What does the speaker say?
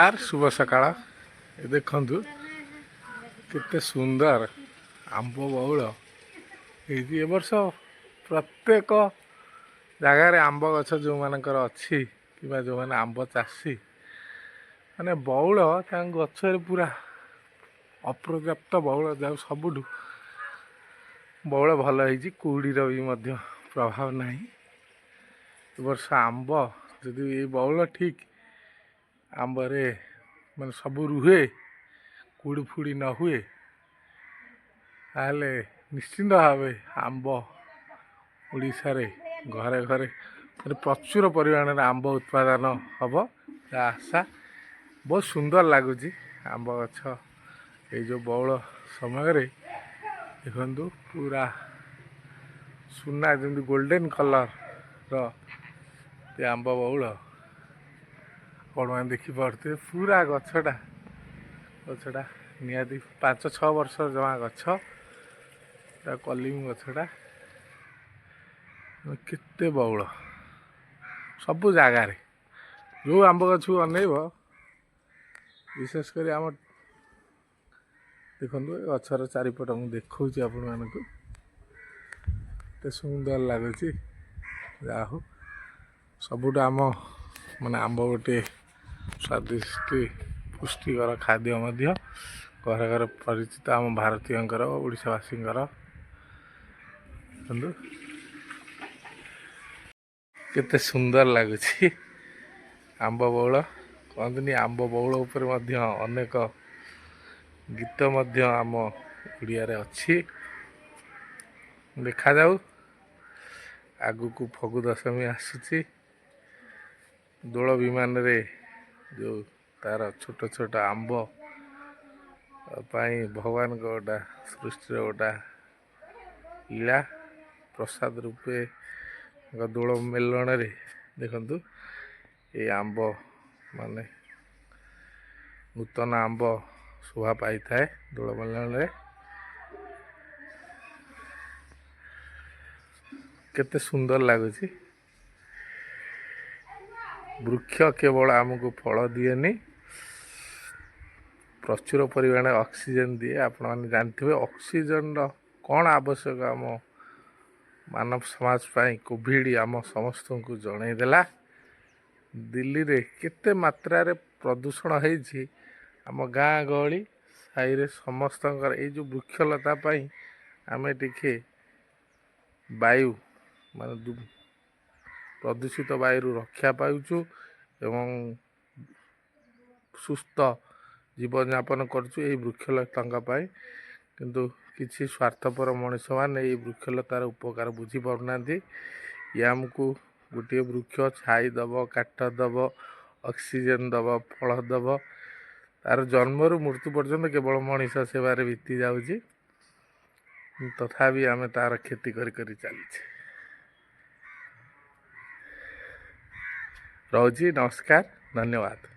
यार शुभ सकाळ देखु केते सुंदर आंब बौल ये वर्ष प्रत्येक जगार आंब गछ जो मानकर अच्छी कि जो मैंने आंब चाषी माने बौल गचर पूरा अपर्याप्त बौल जाऊ सबुठ बौल भल कुहुड़ीर भी प्रभाव नहीं वर्ष आंब जदि ये बौल ठीक आंबरे माने सब रुहे कुड़ी फुड़ी न हुए ताले निश्चिंत भाव आंब ओडिशा रे घरे घरे प्रचुर परिमाण आंब उत्पादन हम आशा बहुत सुंदर लगुच आंब गछ ये जो बौल समय देखु पूरा सुना जमी गोल्डन कलर आंब बौल आपण मैंने देखिपे पूरा गछटा निहाती 5-6 वर्ष जमा गछ कलिम गछटा केते बौल सबु जगार जो आंब गछ को अनेब विशेषकर आम देखु गचर चारिपट मुझे देखा आपण मानक सुंदर लगुच जाहू सबुठ आम माने आंब गोटे स्वादिष्ट पुष्टिकर खाद्य घर घर परिचित आम भारतीय ओडिशावासी केते सुंदर लगुच आंब बौल कहते आंब बौल उपर अनेक गीत आम ओडिया रे अच्छी देखा जाऊ आगु को फगु दशमी आसुची दोल विमान रे जो तार छोट छोट आंब भगवान गोटा सृष्टि गोटा लीला प्रसाद रूपे दोल मेलण रे देखु ये आंब माने नूतन आंब शोभा पाई थाए दोल मेलण रे केते सुंदर लगुच वृक्ष केवल आमको फल दिए प्रचुर परिमाण ऑक्सीजन दिए आपण मैंने जानते ऑक्सीजन कौन आवश्यक आम मानव समाज पाई कोविड आम समस्त को जनईदेला दिल्ली रे केते मात्रा रे प्रदूषण होईछि आम गाँ गहली साई रे समस्त ये जो वृक्षलता पाई आमे टिके वायु माने प्रदूषित वायु रक्षा पाउछु एवं सुस्थ जीवन यापन करछु ये वृक्षलता किंतु किसी स्वार्थपर मनीष मैंने ये वृक्षलतार उपकार बुझी पारना ये आमको गोटे वृक्ष छाई दब काठ दब ऑक्सीजन दब फल दब तार जन्मरू मृत्यु पर्यंत केवल मनीष सेवार बीती जाऊँगी तथापि आम तार खेती करी चलीचे रोजी नमस्कार धन्यवाद।